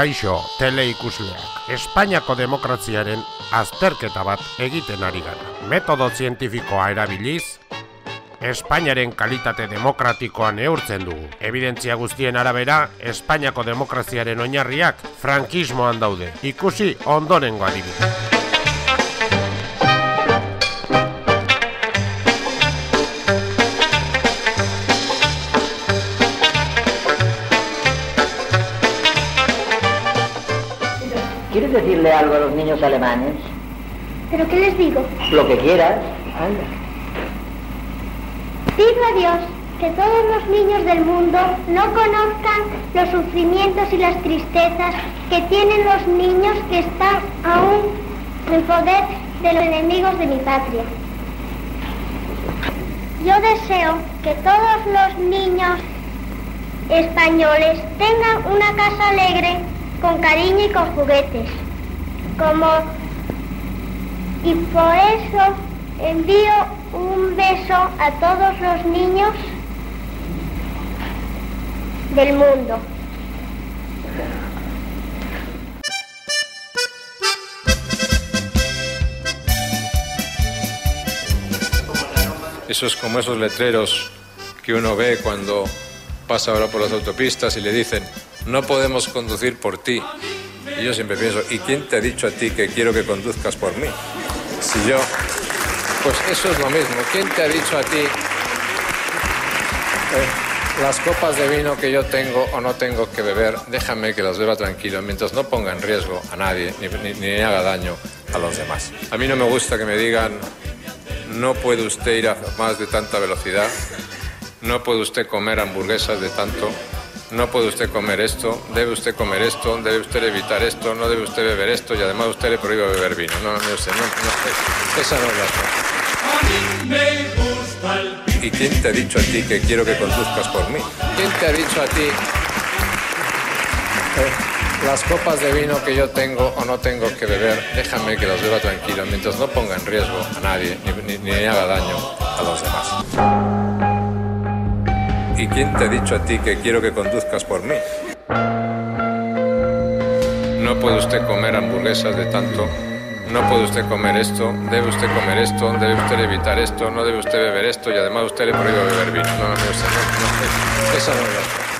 Kaixo, teleikusleak, Espainiako demokraziaren azterketa bat egiten ari gara. Metodo zientifikoa erabiliz, Espainiaren kalitate demokratikoa neurtzen dugu. Evidentzia guztien arabera, Espainiako demokraziaren oinarriak frankismoan daude. Ikusi ondorengo adibidea. ¿Quieres decirle algo a los niños alemanes? ¿Pero qué les digo? Lo que quieras. Anda. Pido a Dios que todos los niños del mundo no conozcan los sufrimientos y las tristezas que tienen los niños que están aún en poder de los enemigos de mi patria. Yo deseo que todos los niños españoles tengan una casa alegre, con cariño y con juguetes. Y por eso envío un beso a todos los niños del mundo. Eso es como esos letreros que uno ve cuando pasa ahora por las autopistas y le dicen: no podemos conducir por ti. Y yo siempre pienso: ¿y quién te ha dicho a ti que quiero que conduzcas por mí? Si yo... Pues eso es lo mismo. ¿Quién te ha dicho a ti las copas de vino que yo tengo o no tengo que beber? Déjame que las beba tranquilo, mientras no ponga en riesgo a nadie ni haga daño a los demás. A mí no me gusta que me digan: no puede usted ir a más de tanta velocidad, no puede usted comer hamburguesas de tanto, no puede usted comer esto, debe usted comer esto, debe usted evitar esto, no debe usted beber esto y además usted le prohíbe beber vino. No, esa no es la cosa. ¿Y quién te ha dicho a ti que quiero que conduzcas por mí? ¿Quién te ha dicho a ti las copas de vino que yo tengo o no tengo que beber? Déjame que las beba tranquilo, mientras no ponga en riesgo a nadie ni haga daño a los demás. ¿Y quién te ha dicho a ti que quiero que conduzcas por mí? No puede usted comer hamburguesas de tanto, no puede usted comer esto, debe usted comer esto, debe usted evitar esto, no debe usted beber esto y además usted le prohíbe beber vino. Esa no es la cosa.